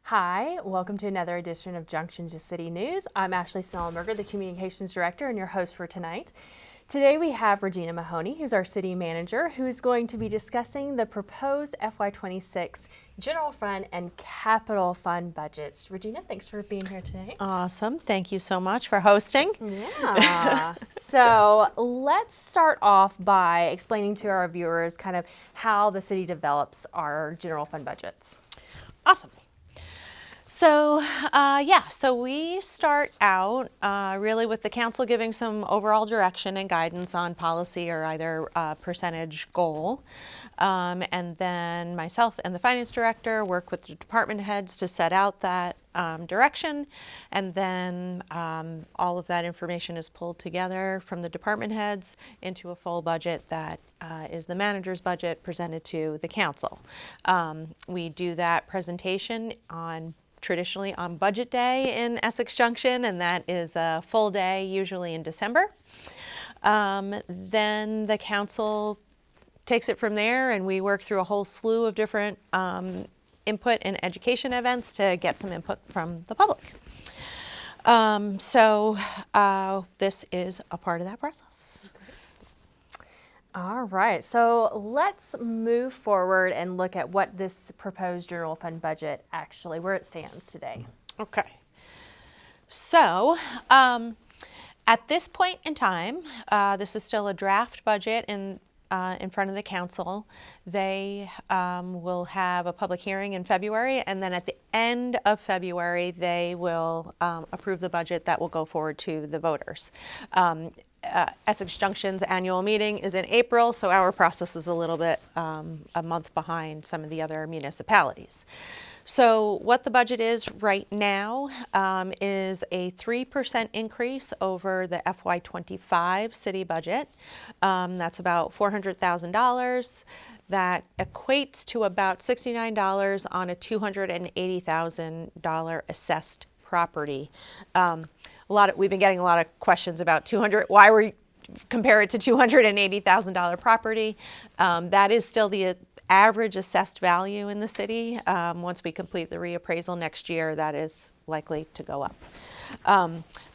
Hi, welcome to another edition of Junction City News. I'm Ashley Snellenberger, the Communications Director and your host for tonight. Today we have Regina Mahoney, who's our City Manager, who is going to be discussing the proposed FY26 General Fund and Capital Fund budgets. Regina, thanks for being here today. Awesome. Thank you so much for hosting. Yeah. So let's start off by explaining to our viewers kind of how the city develops our general fund budgets. Awesome. So, so we start out really with the council giving some overall direction and guidance on policy or either percentage goal. And then myself and the finance director work with the department heads to set out that direction. And then all of that information is pulled together from the department heads into a full budget that is the manager's budget presented to the council. We do that presentation traditionally on budget day in Essex Junction, and that is a full day, usually in December. Then the council takes it from there, and we work through a whole slew of different input and education events to get some input from the public. This is a part of that process. All right, so let's move forward and look at what this proposed general fund budget actually, where it stands today. Okay. So at this point in time, this is still a draft budget in front of the council. They will have a public hearing in February, and then at the end of February, they will approve the budget that will go forward to the voters. Essex Junction's annual meeting is in April, so our process is a little bit a month behind some of the other municipalities. So what the budget is right now is a 3% increase over the FY25 city budget. That's about $400,000. That equates to about $69 on a $280,000 assessed property. We've been getting a lot of questions about why we compare it to $280,000 property. That is still the average assessed value in the city. Once we complete the reappraisal next year, that is likely to go up.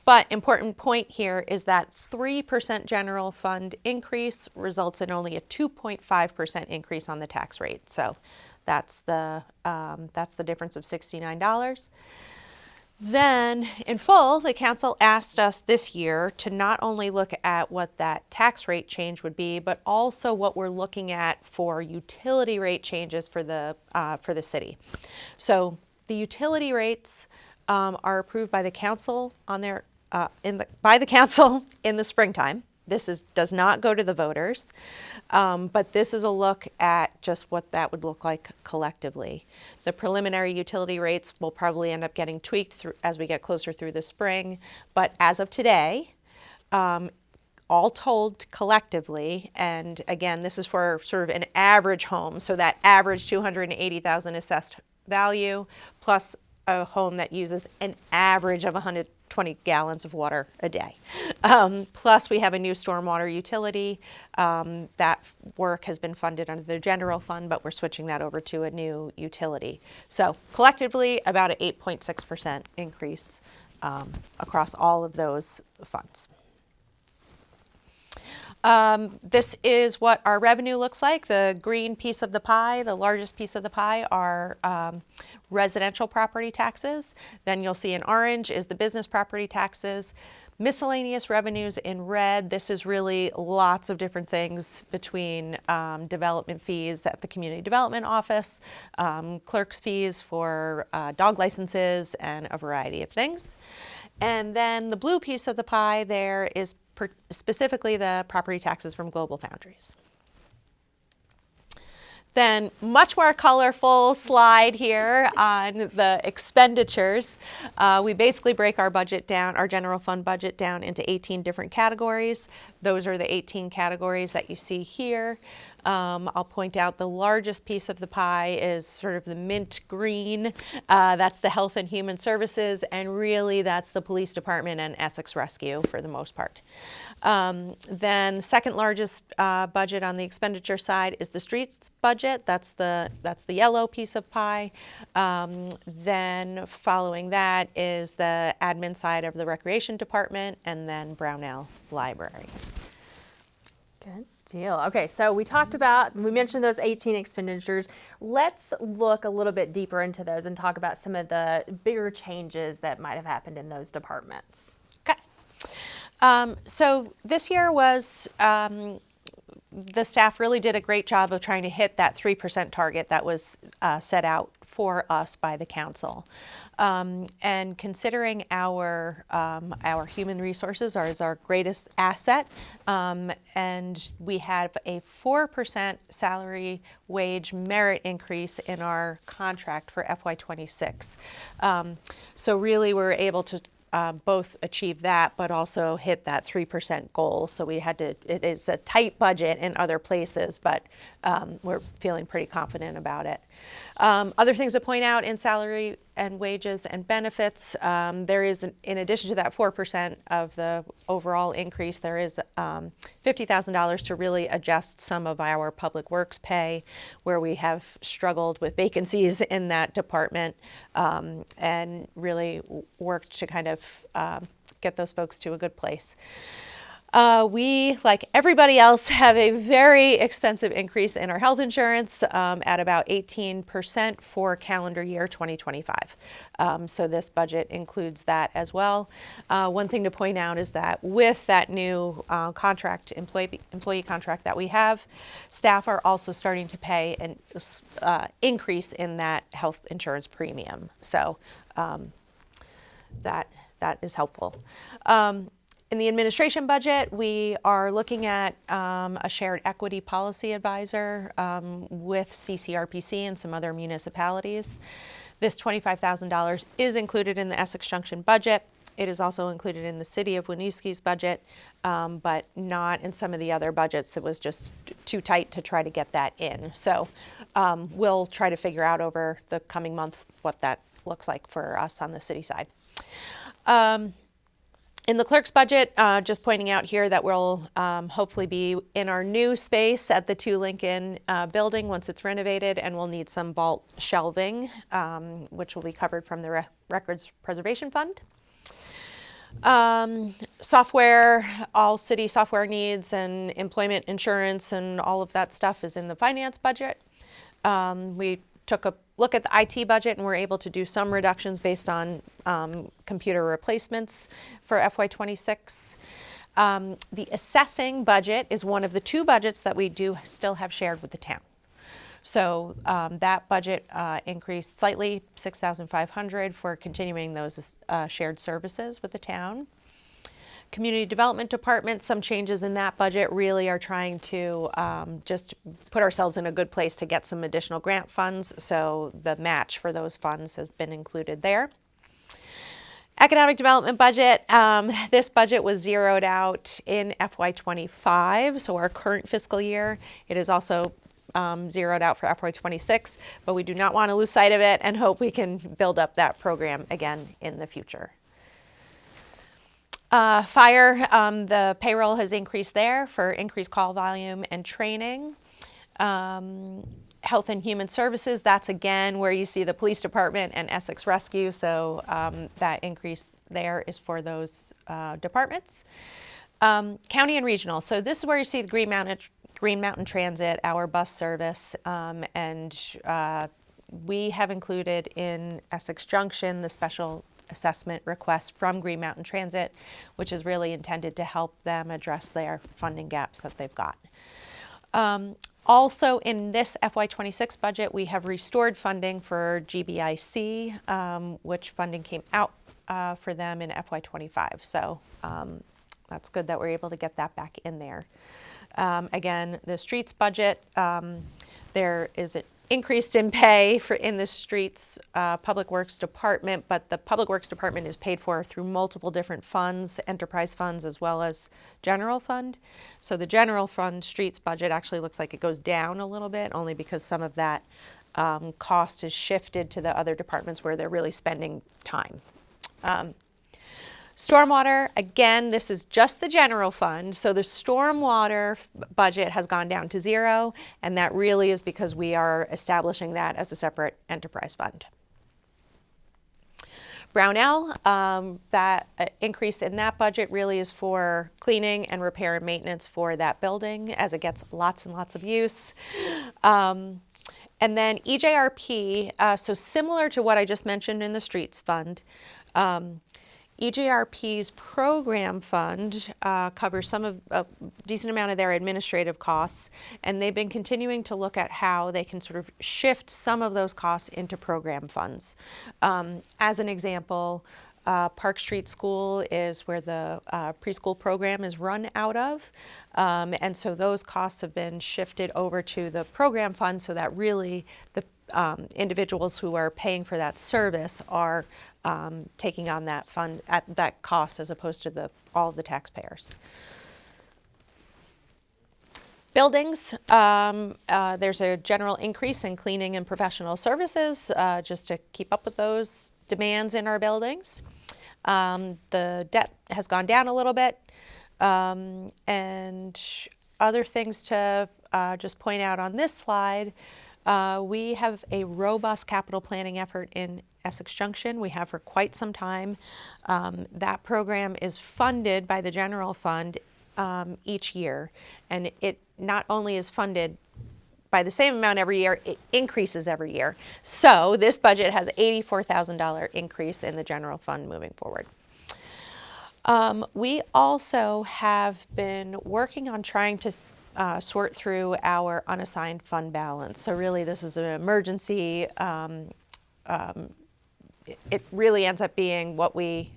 But important point here is that 3% general fund increase results in only a 2.5% increase on the tax rate. So that's the difference of $69. Then, in full, the council asked us this year to not only look at what that tax rate change would be, but also what we're looking at for utility rate changes for the city. So the utility rates are approved by the council by the council in the springtime. This does not go to the voters, but this is a look at just what that would look like collectively. The preliminary utility rates will probably end up getting tweaked as we get closer through the spring, but as of today, all told collectively, and again, this is for sort of an average home, so that average $280,000 assessed value plus a home that uses an average of 120 gallons of water a day. Plus we have a new stormwater utility. That work has been funded under the general fund, but we're switching that over to a new utility. So collectively about an 8.6% increase across all of those funds. This is what our revenue looks like. The green piece of the pie, the largest piece of the pie, are residential property taxes. Then you'll see in orange is the business property taxes. Miscellaneous revenues in red, this is really lots of different things between development fees at the community development office, clerk's fees for dog licenses, and a variety of things. And then the blue piece of the pie there is specifically the property taxes from Global Foundries. Then much more colorful slide here on the expenditures. We basically break our budget down, our general fund budget down into 18 different categories. Those are the 18 categories that you see here. I'll point out the largest piece of the pie is sort of the mint green. That's the Health and Human Services, and really that's the Police Department and Essex Rescue for the most part. Then second largest budget on the expenditure side is the streets budget. That's the yellow piece of pie. Then following that is the admin side of the Recreation Department, and then Brownell Library. Good deal. Okay, so we mentioned those 18 expenditures. Let's look a little bit deeper into those and talk about some of the bigger changes that might have happened in those departments. Okay. So this year was, the staff really did a great job of trying to hit that 3% target that was set out for us by the council. And considering our human resources is our greatest asset, and we have a 4% salary wage merit increase in our contract for FY26. So really we're able to both achieve that, but also hit that 3% goal. So it is a tight budget in other places, but we're feeling pretty confident about it. Other things to point out in salary and wages and benefits, there is, in addition to that 4% of the overall increase, there is $50,000 to really adjust some of our public works pay, where we have struggled with vacancies in that department, and really worked to kind of get those folks to a good place. We, like everybody else, have a very expensive increase in our health insurance at about 18% for calendar year 2025. So this budget includes that as well. One thing to point out is that with that new employee contract that we have, staff are also starting to pay an increase in that health insurance premium. So that is helpful. In the administration budget, we are looking at a shared equity policy advisor with CCRPC and some other municipalities. This $25,000 is included in the Essex Junction budget. It is also included in the City of Winooski's budget, but not in some of the other budgets. It was just too tight to try to get that in. So we'll try to figure out over the coming month what that looks like for us on the city side. In the clerk's budget, just pointing out here that we'll hopefully be in our new space at the 2 Lincoln building once it's renovated, and we'll need some vault shelving, which will be covered from the Records Preservation Fund. Software, all city software needs and employment insurance and all of that stuff is in the finance budget. We took a look at the IT budget and we're able to do some reductions based on computer replacements for FY26. The assessing budget is one of the 2 budgets that we do still have shared with the town. So that budget increased slightly, $6,500 for continuing those shared services with the town. Community Development Department, some changes in that budget really are trying to just put ourselves in a good place to get some additional grant funds. So the match for those funds has been included there. Economic Development budget, this budget was zeroed out in FY25, so our current fiscal year. It is also zeroed out for FY26, but we do not want to lose sight of it and hope we can build up that program again in the future. Fire, the payroll has increased there for increased call volume and training. Health and Human Services, that's again where you see the Police Department and Essex Rescue, so that increase there is for those departments. County and Regional, so this is where you see the Green Mountain Transit, our bus service, and we have included in Essex Junction the special assessment request from Green Mountain Transit, which is really intended to help them address their funding gaps that they've got. Also in this FY26 budget, we have restored funding for GBIC, which funding came out for them in FY25. So that's good that we're able to get that back in there. Again, the streets budget, there is an increased in pay in the streets Public Works Department, but the Public Works Department is paid for through multiple different funds, enterprise funds as well as general fund. So the general fund streets budget actually looks like it goes down a little bit, only because some of that cost is shifted to the other departments where they're really spending time. Stormwater, again, this is just the general fund. So the stormwater budget has gone down to zero, and that really is because we are establishing that as a separate enterprise fund. Brownell, that increase in that budget really is for cleaning and repair and maintenance for that building as it gets lots and lots of use. And then EJRP, so similar to what I just mentioned in the streets fund, EJRP's program fund covers some of a decent amount of their administrative costs, and they've been continuing to look at how they can sort of shift some of those costs into program funds. As an example, Park Street School is where the preschool program is run out of, and so those costs have been shifted over to the program fund so that really the individuals who are paying for that service are taking on that fund at that cost as opposed to all of the taxpayers. Buildings, there's a general increase in cleaning and professional services just to keep up with those demands in our buildings. The debt has gone down a little bit, and other things to just point out on this slide, we have a robust capital planning effort in Essex Junction. We have for quite some time. That program is funded by the general fund each year, and it not only is funded by the same amount every year, it increases every year. So this budget has $84,000 increase in the general fund moving forward. We also have been working on trying to sort through our unassigned fund balance. So really this is an emergency. It really ends up being what we,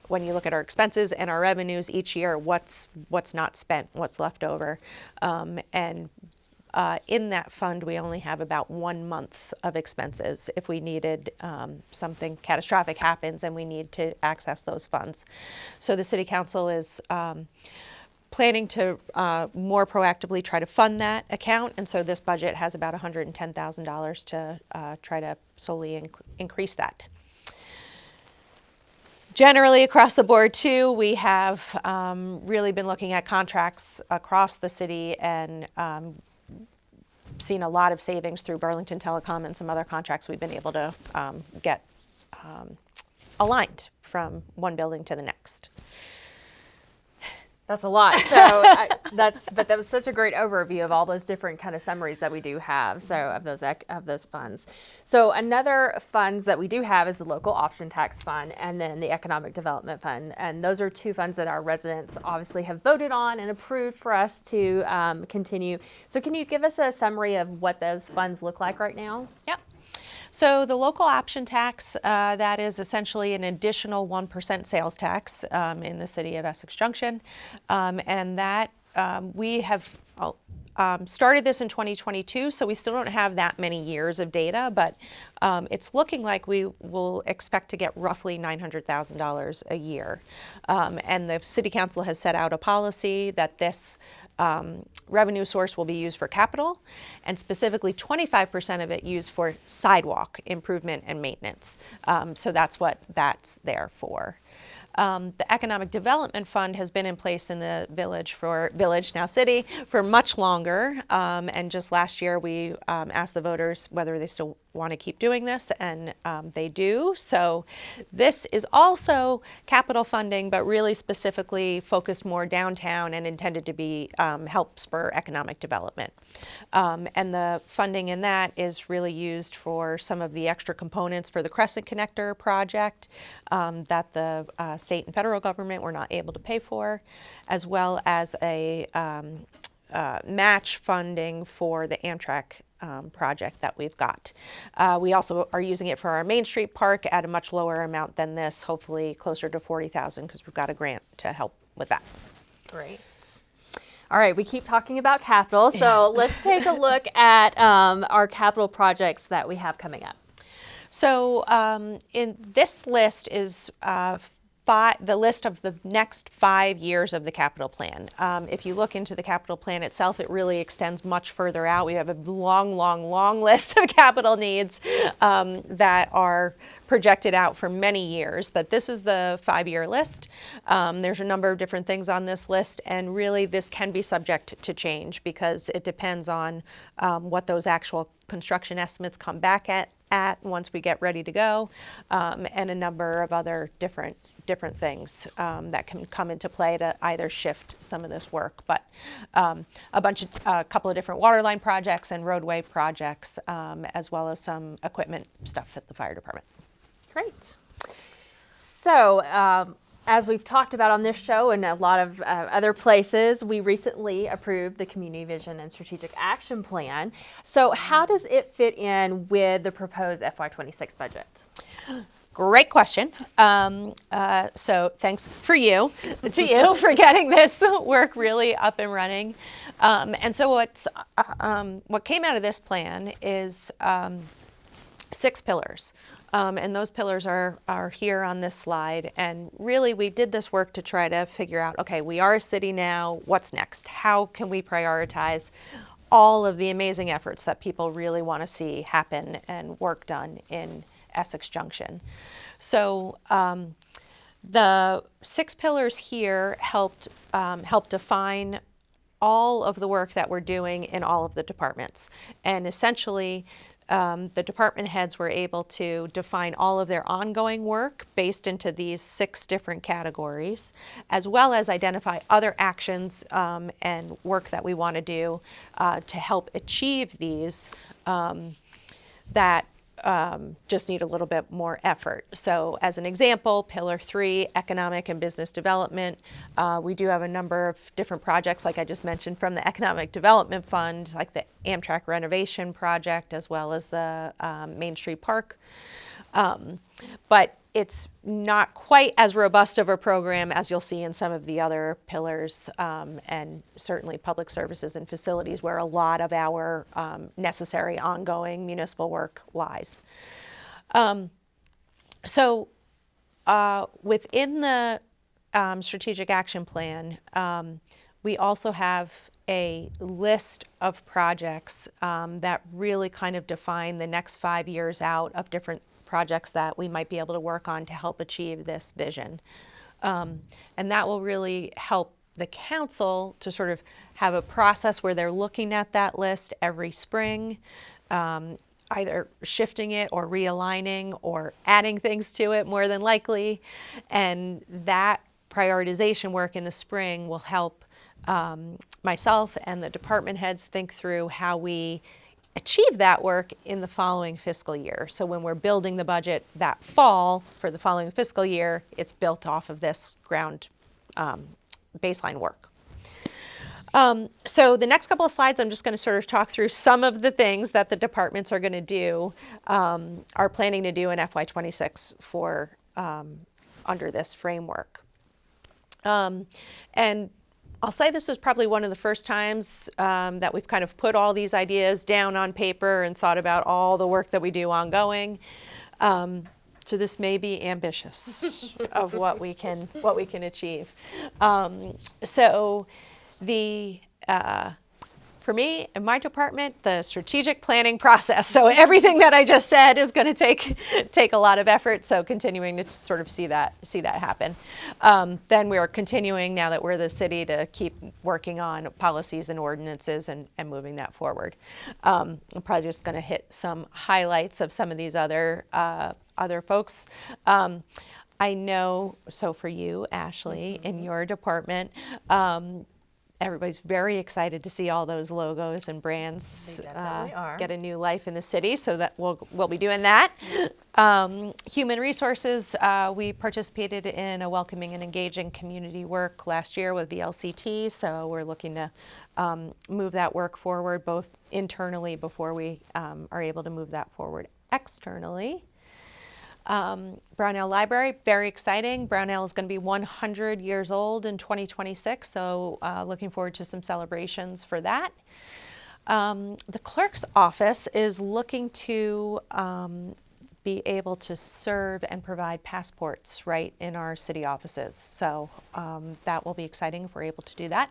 when you look at our expenses and our revenues each year, what's not spent, what's left over. In that fund, we only have about 1 month of expenses if we needed something catastrophic happens and we need to access those funds. So the City Council is planning to more proactively try to fund that account, and so this budget has about $110,000 to try to solely increase that. Generally across the board too, we have really been looking at contracts across the city and seen a lot of savings through Burlington Telecom and some other contracts we've been able to get aligned from one building to the next. That's a lot. So but that was such a great overview of all those different kind of summaries that we do have. So of those funds. So another funds that we do have is the local option tax fund and then the economic development fund. And those are two funds that our residents obviously have voted on and approved for us to continue. So can you give us a summary of what those funds look like right now? Yep. So the local option tax, that is essentially an additional 1% sales tax in the city of Essex Junction. And that we have started this in 2022, so we still don't have that many years of data, but it's looking like we will expect to get roughly $900,000 a year. And the City Council has set out a policy that this revenue source will be used for capital, and specifically 25% of it used for sidewalk improvement and maintenance. So that's what that's there for. The Economic Development Fund has been in place in the village, now city, for much longer. And just last year we asked the voters whether they still want to keep doing this, and they do. So this is also capital funding, but really specifically focused more downtown and intended to be help spur economic development. And the funding in that is really used for some of the extra components for the Crescent Connector project that the state and federal government were not able to pay for, as well as a match funding for the Amtrak project that we've got. We also are using it for our Main Street Park at a much lower amount than this, hopefully closer to $40,000, because we've got a grant to help with that. Great. All right, we keep talking about capital, so let's take a look at our capital projects that we have coming up. So in this list is the list of the next 5 years of the capital plan. If you look into the capital plan itself, it really extends much further out. We have a long list of capital needs that are projected out for many years, but this is the 5-year list. There's a number of different things on this list, and really this can be subject to change because it depends on what those actual construction estimates come back at once we get ready to go, and a number of other different things that can come into play to either shift some of this work. But a couple of different water line projects and roadway projects, as well as some equipment stuff at the fire department. Great. So, as we've talked about on this show and a lot of other places, we recently approved the Community Vision and Strategic Action Plan. So how does it fit in with the proposed FY26 budget? Great question. So thanks to you for getting this work really up and running. And so what came out of this plan is 6 pillars. And those pillars are here on this slide. And really, we did this work to try to figure out, okay, we are a city now, what's next? How can we prioritize all of the amazing efforts that people really want to see happen and work done in Essex Junction? So the 6 pillars here help define all of the work that we're doing in all of the departments. And essentially, the department heads were able to define all of their ongoing work based into these 6 different categories, as well as identify other actions and work that we want to do to help achieve these that just need a little bit more effort. So as an example, Pillar 3, Economic and Business Development, we do have a number of different projects, like I just mentioned, from the Economic Development Fund, like the Amtrak renovation project, as well as the Main Street Park. But it's not quite as robust of a program as you'll see in some of the other pillars, and certainly public services and facilities, where a lot of our necessary ongoing municipal work lies. So within the strategic action plan, we also have a list of projects that really kind of define the next 5 years out of different projects that we might be able to work on to help achieve this vision. And that will really help the council to sort of have a process where they're looking at that list every spring, either shifting it or realigning or adding things to it more than likely. And that prioritization work in the spring will help myself and the department heads think through how we achieve that work in the following fiscal year. So when we're building the budget that fall for the following fiscal year, it's built off of this ground baseline work. So the next couple of slides, I'm just going to sort of talk through some of the things that the departments are going to do, are planning to do in FY26 for under this framework. And I'll say this is probably one of the first times that we've kind of put all these ideas down on paper and thought about all the work that we do ongoing. So this may be ambitious of what we can achieve. So the for me and my department, the strategic planning process. So everything that I just said is going to take a lot of effort. So continuing to sort of see that happen. Then we are continuing, now that we're the city, to keep working on policies and ordinances and moving that forward. I'm probably just going to hit some highlights of some of these other folks. I know, so for you, Ashley, in your department, everybody's very excited to see all those logos and brands get a new life in the city, so that we'll be doing that. Human resources, we participated in a welcoming and engaging community work last year with VLCT, so we're looking to move that work forward, both internally before we are able to move that forward externally. Brownell Library, very exciting. Brownell is going to be 100 years old in 2026, so looking forward to some celebrations for that. The clerk's office is looking to be able to serve and provide passports right in our city offices. So that will be exciting if we're able to do that.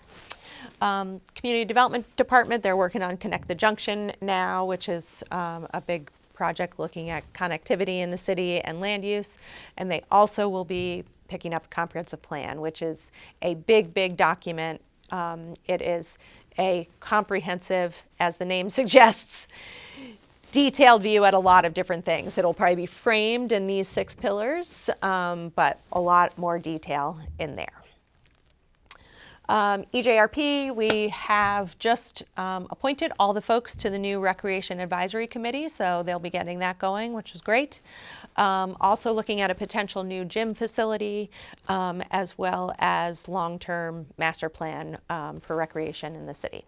Community Development Department, they're working on Connect the Junction now, which is a big project looking at connectivity in the city and land use. And they also will be picking up the comprehensive plan, which is a big, big document. It is a comprehensive, as the name suggests, detailed view at a lot of different things. It'll probably be framed in these 6 pillars, but a lot more detail in there. EJRP, we have just appointed all the folks to the new Recreation Advisory Committee, so they'll be getting that going, which is great. Also looking at a potential new gym facility, as well as long-term master plan for recreation in the city.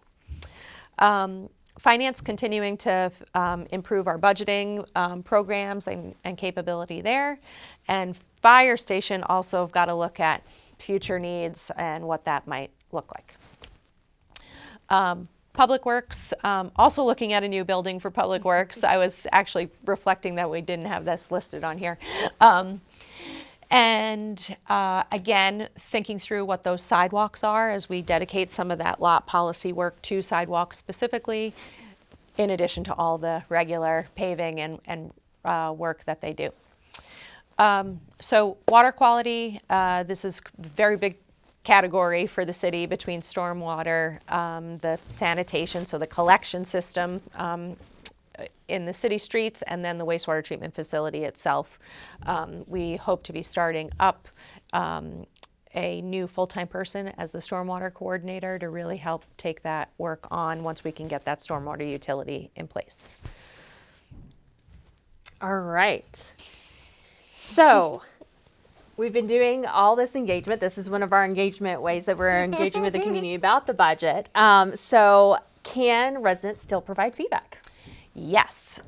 Finance continuing to improve our budgeting programs and capability there. And fire station also have got to look at future needs and what that might look like. Public Works, also looking at a new building for Public Works. I was actually reflecting that we didn't have this listed on here. Again, thinking through what those sidewalks are as we dedicate some of that lot policy work to sidewalks specifically, in addition to all the regular paving and work that they do. So water quality, this is a very big category for the city between stormwater, the sanitation, so the collection system in the city streets, and then the wastewater treatment facility itself. We hope to be starting up a new full-time person as the stormwater coordinator to really help take that work on once we can get that stormwater utility in place. All right. So we've been doing all this engagement. This is one of our engagement ways that we're engaging with the community about the budget. So can residents still provide feedback? Yes.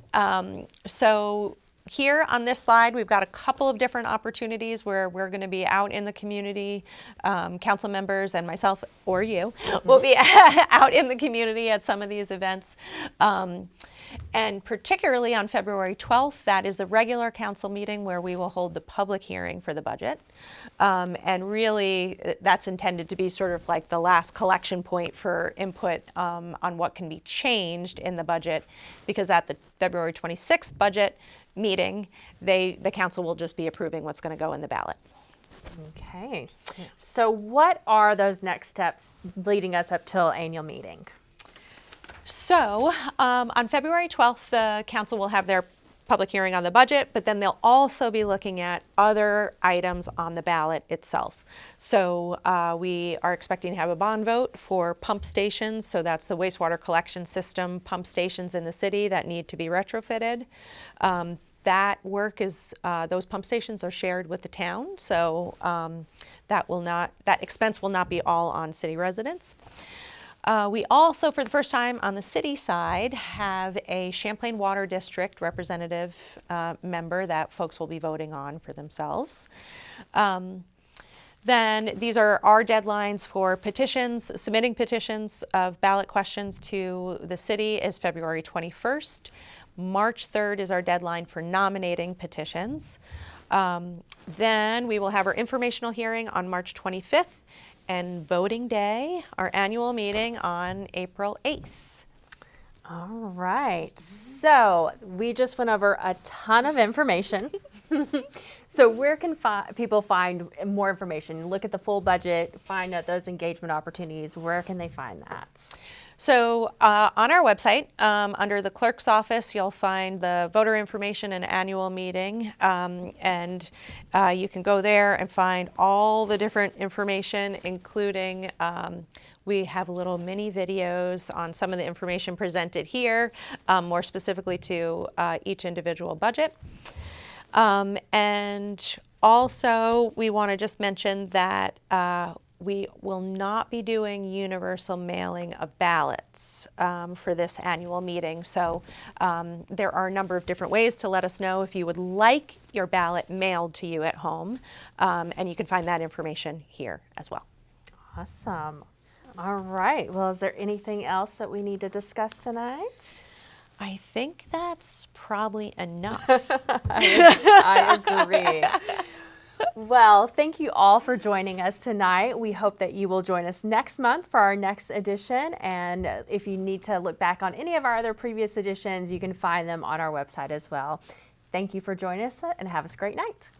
So here on this slide, we've got a couple of different opportunities where we're going to be out in the community. Council members and myself, or you, will be out in the community at some of these events. And particularly on February 12th, that is the regular council meeting where we will hold the public hearing for the budget. And really, that's intended to be sort of like the last collection point for input on what can be changed in the budget, because at the February 26th budget meeting, the council will just be approving what's going to go in the ballot. Okay. So what are those next steps leading us up till annual meeting? So on February 12th, the council will have their public hearing on the budget, but then they'll also be looking at other items on the ballot itself. So we are expecting to have a bond vote for pump stations. So that's the wastewater collection system pump stations in the city that need to be retrofitted. That work is, those pump stations are shared with the town. So that expense will not be all on city residents. We also, for the first time on the city side, have a Champlain Water District representative member that folks will be voting on for themselves. Then these are our deadlines for petitions. Submitting petitions of ballot questions to the city is February 21st. March 3rd is our deadline for nominating petitions. Then we will have our informational hearing on March 25th. And voting day, our annual meeting, on April 8th. All right. So we just went over a ton of information. So where can people find more information? Look at the full budget, find out those engagement opportunities. Where can they find that? So on our website, under the clerk's office, you'll find the voter information and annual meeting. And you can go there and find all the different information, including we have little mini videos on some of the information presented here, more specifically to each individual budget. And also, we want to just mention that we will not be doing universal mailing of ballots for this annual meeting. So there are a number of different ways to let us know if you would like your ballot mailed to you at home. And you can find that information here as well. Awesome. All right. Well, is there anything else that we need to discuss tonight? I think that's probably enough. I agree. Well, thank you all for joining us tonight. We hope that you will join us next month for our next edition. And if you need to look back on any of our other previous editions, you can find them on our website as well. Thank you for joining us and have a great night.